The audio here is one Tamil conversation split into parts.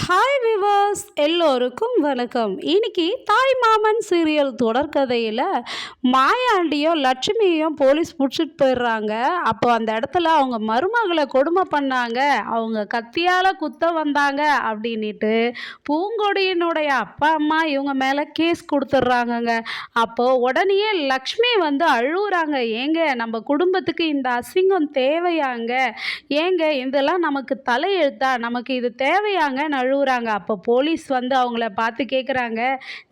ஹாய் விவர்ஸ், எல்லோருக்கும் வணக்கம். இன்னைக்கு தாய் மாமன் சீரியல் தொடர்கதையில் மாயாண்டியும் லட்சுமியும் போலீஸ் பிடிச்சிட்டு போயிடுறாங்க. அப்போ அந்த இடத்துல அவங்க மருமகளை கொடுமை பண்ணாங்க, அவங்க கத்தியால் குத்த வந்தாங்க அப்படின்ட்டு பூங்கொடியினுடைய அப்பா அம்மா இவங்க மேலே கேஸ் கொடுத்துட்றாங்கங்க. அப்போது உடனே லக்ஷ்மி வந்து அழுகுறாங்க. ஏங்க, நம்ம குடும்பத்துக்கு இந்த அசிங்கம் தேவையாங்க? ஏங்க, இதெல்லாம் நமக்கு தலையெழுத்தா? நமக்கு இது தேவையாங்க அழுகுறாங்க. அப்போ போலீஸ் வந்து அவங்கள பார்த்து கேட்குறாங்க,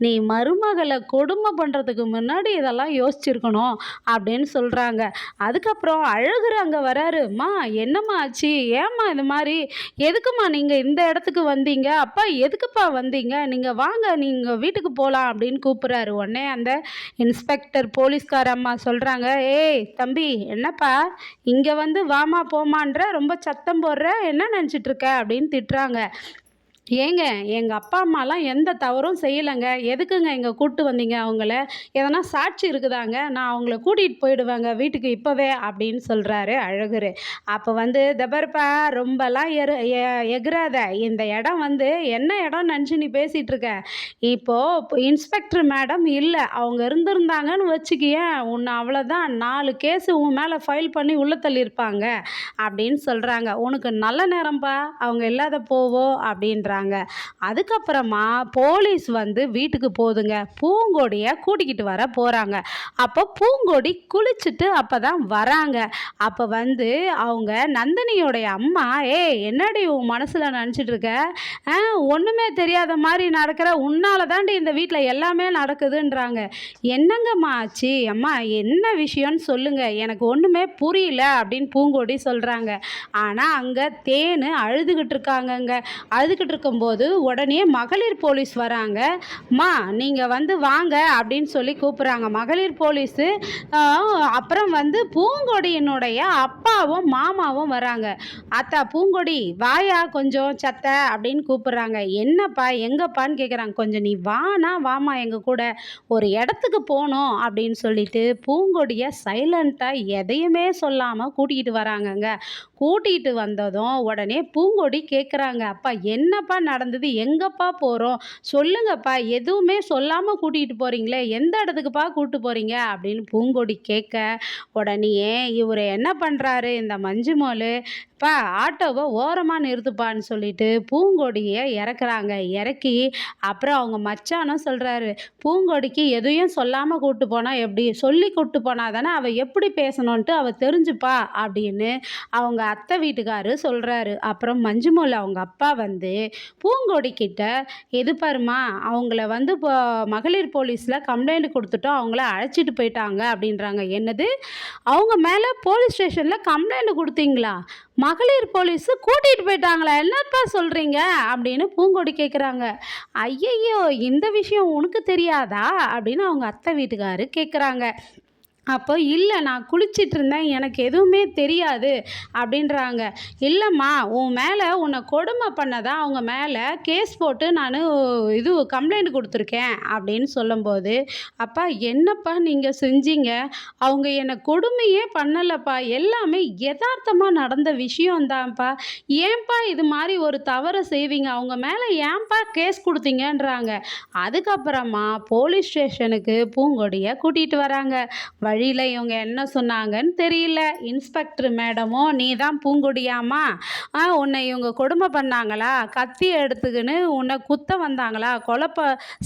நீ மருமகளை கொடுமை பண்ணுறதுக்கு முன்னாடி இதெல்லாம் யோசிச்சிருக்கணும் அப்படின்னு சொல்கிறாங்க. அதுக்கப்புறம் அழகுற அங்கே வராரு. அம்மா, என்னம்மா ஆச்சு? ஏம்மா இது மாதிரி? எதுக்குமா நீங்கள் இந்த இடத்துக்கு வந்தீங்க? அப்பா எதுக்குப்பா வந்தீங்க? நீங்கள் வாங்க, நீங்கள் வீட்டுக்கு போகலாம் அப்படின்னு கூப்பிட்றாரு. உடனே அந்த இன்ஸ்பெக்டர் போலீஸ்கார அம்மா சொல்கிறாங்க, ஏய் தம்பி, என்னப்பா இங்கே வந்து வாமா போமான்ற ரொம்ப சத்தம் போடுற, என்ன நினச்சிட்ருக்க அப்படின்னு திட்டுறாங்க. ஏங்க, எங்கள் அப்பா அம்மாலாம் எந்த தவறும் செய்யலைங்க, எதுக்குங்க இங்கே கூப்பிட்டு வந்தீங்க? அவங்கள எதனா சாட்சி இருக்குதாங்க? நான் அவங்கள கூட்டிகிட்டு போயிடுவேங்க வீட்டுக்கு இப்போவே அப்படின்னு சொல்கிறாரு அழகர். அப்போ வந்து தபர்ப்பா, ரொம்பலாம் எகுறாத. இந்த இடம் வந்து என்ன இடம் நினச்சி நீ பேசிகிட்டு இருக்க? இப்போது இன்ஸ்பெக்டர் மேடம் இல்லை, அவங்க இருந்திருந்தாங்கன்னு வச்சுக்கியேன், உன்னை அவ்வளோதான் 4 கேஸு உன் மேலே ஃபைல் பண்ணி உள்ளே தள்ளியிருப்பாங்க அப்படின்னு சொல்கிறாங்க. உனக்கு நல்ல நேரம்ப்பா அவங்க இல்லாத போவோ அப்படின்ற. அதுக்கப்புறமா போலீஸ் வந்து வீட்டுக்கு போதுங்க. பூங்கொடியை கூட்டிக்கிட்டு வர போறாங்க. அப்போ பூங்கொடி குளிச்சுட்டு அப்பதான் வராங்க. அப்போ வந்து அவங்க நந்தினியோடைய அம்மா, என்னடி உன் மனசுல நினச்சிட்டு இருக்க? ஒண்ணுமே தெரியாத மாதிரி நடக்கிற, உன்னால தாண்டி இந்த வீட்டில் எல்லாமே நடக்குதுன்றாங்க. என்னங்கம்மா ஆச்சு? அம்மா, என்ன விஷயம்னு சொல்லுங்க, எனக்கு ஒண்ணுமே புரியல அப்படின்னு பூங்கொடி சொல்றாங்க. ஆனா அங்க தேனு அழுதுகிட்டு இருக்காங்கங்க. அழுதுகிட்டு இருக்கும்போது உடனே மகளிர் போலீஸ் வராங்க. மா, நீங்கள் வந்து வாங்க அப்படின்னு சொல்லி கூப்பிட்றாங்க மகளிர் போலீஸு. அப்புறம் வந்து பூங்கொடியினுடைய அப்பாவும் மாமாவும் வராங்க. அத்தா பூங்கொடி வாயா கொஞ்சம் சத்த அப்படின்னு கூப்பிட்றாங்க. என்னப்பா எங்கப்பான்னு கேட்குறாங்க. கொஞ்சம் நீ வாமா எங்கள் கூட ஒரு இடத்துக்கு போகணும் அப்படின்னு சொல்லிட்டு பூங்கொடியை சைலண்ட்டாக எதையுமே சொல்லாமல் கூட்டிகிட்டு வராங்கங்க. கூட்டிகிட்டு வந்ததும் உடனே பூங்கொடி கேட்குறாங்க, அப்பா என்னப்பா நடந்தது? எங்கப்பா போகிறோம்? சொல்லுங்கப்பா, எதுவுமே சொல்லாமல் கூட்டிகிட்டு போகிறீங்களே, எந்த இடத்துக்குப்பா கூப்பிட்டு போகிறீங்க அப்படின்னு பூங்கொடி கேட்க, உடனேயே இவர் என்ன பண்ணுறாரு இந்த மஞ்சுமோல், பா ஆட்டோவை ஓரமாக நிறுத்துப்பான்னு சொல்லிட்டு பூங்கொடியை இறக்குறாங்க. இறக்கி அப்புறம் அவங்க மச்சானும் சொல்கிறாரு, பூங்கொடிக்கு எதையும் சொல்லாமல் கூப்பிட்டு போனால் எப்படி? சொல்லி கூப்பிட்டு போனால் தானே அவள் எப்படி பேசணுன்ட்டு அவள் தெரிஞ்சுப்பா அப்படின்னு அவங்க அத்தை வீட்டுக்காரு சொல்கிறாரு. அப்புறம் மஞ்சுமோல் அவங்க அப்பா வந்து பூங்கொடி கிட்ட, எது பாருமா, அவங்கள வந்து இப்போ மகளிர் போலீஸில் கம்ப்ளைண்ட் கொடுத்துட்டோம், அவங்கள அழைச்சிட்டு போயிட்டாங்க அப்படின்றாங்க. என்னது, அவங்க மேலே போலீஸ் ஸ்டேஷனில் கம்ப்ளைண்ட் கொடுத்தீங்களா? மகளிர் போலீஸு கூட்டிகிட்டு போயிட்டாங்களா? என்னப்பா சொல்கிறீங்க அப்படின்னு பூங்கொடி கேட்குறாங்க. ஐயையோ, இந்த விஷயம் உனக்கு தெரியாதா அப்படின்னு அவங்க அத்தை வீட்டுக்காரு கேட்குறாங்க. அப்போ இல்லை, நான் குளிச்சிட்டு இருந்தேன், எனக்கு எதுவுமே தெரியாது அப்படின்றாங்க. இல்லைம்மா, உன் மேலே உன்னை கொடுமை பண்ணதான் அவங்க மேலே கேஸ் போட்டு நான் கம்ப்ளைண்ட் கொடுத்துருக்கேன் அப்படின்னு சொல்லும்போது, அப்பா என்னப்பா நீங்கள் செஞ்சீங்க? அவங்க என்னை கொடுமையே பண்ணலைப்பா, எல்லாமே யதார்த்தமாக நடந்த விஷயம்தான்ப்பா. ஏன்பா இது மாதிரி ஒரு தவறை செய்வீங்க? அவங்க மேலே ஏன்பா கேஸ் கொடுத்தீங்கன்றாங்க. அதுக்கப்புறமா போலீஸ் ஸ்டேஷனுக்கு பூங்கொடியை கூட்டிகிட்டு வராங்க. வழியில் இவங்க என்ன சொன்னாங்கன்னு தெரியல. இன்ஸ்பெக்டர் மேடமும், நீ தான் பூங்கொடியாமா, உன்னை இவங்க கொடுமை பண்ணாங்களா? கத்தி எடுத்துக்கின்னு உன்னை குத்த வந்தாங்களா? கொலை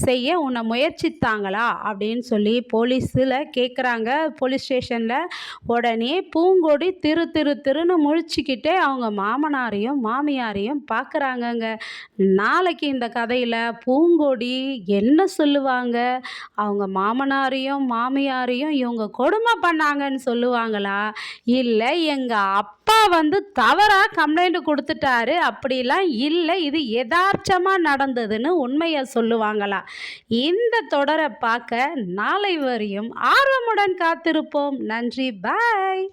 செய்ய உன்னை முயற்சித்தாங்களா அப்படின்னு சொல்லி போலீஸில் கேட்குறாங்க போலீஸ் ஸ்டேஷனில். உடனே பூங்கொடி திருன்னு முழிச்சிக்கிட்டே அவங்க மாமனாரையும் மாமியாரையும் பார்க்குறாங்கங்க. நாளைக்கு இந்த கதையில் பூங்கொடி என்ன சொல்லுவாங்க? அவங்க மாமனாரையும் மாமியாரையும் இவங்க கொடுமை பண்ணாங்கன்னு சொல்லுவாங்களா, இல்லை எங்கள் அப்பா வந்து தவறாக கம்ப்ளைண்ட் கொடுத்துட்டாரு அப்படிலாம் இல்லை, இது யதார்த்தமாக நடந்ததுன்னு உண்மையை சொல்லுவாங்களா? இந்த தொடரை பார்க்க நாளை வரையும் ஆர்வமுடன் காத்திருப்போம். நன்றி, பாய்.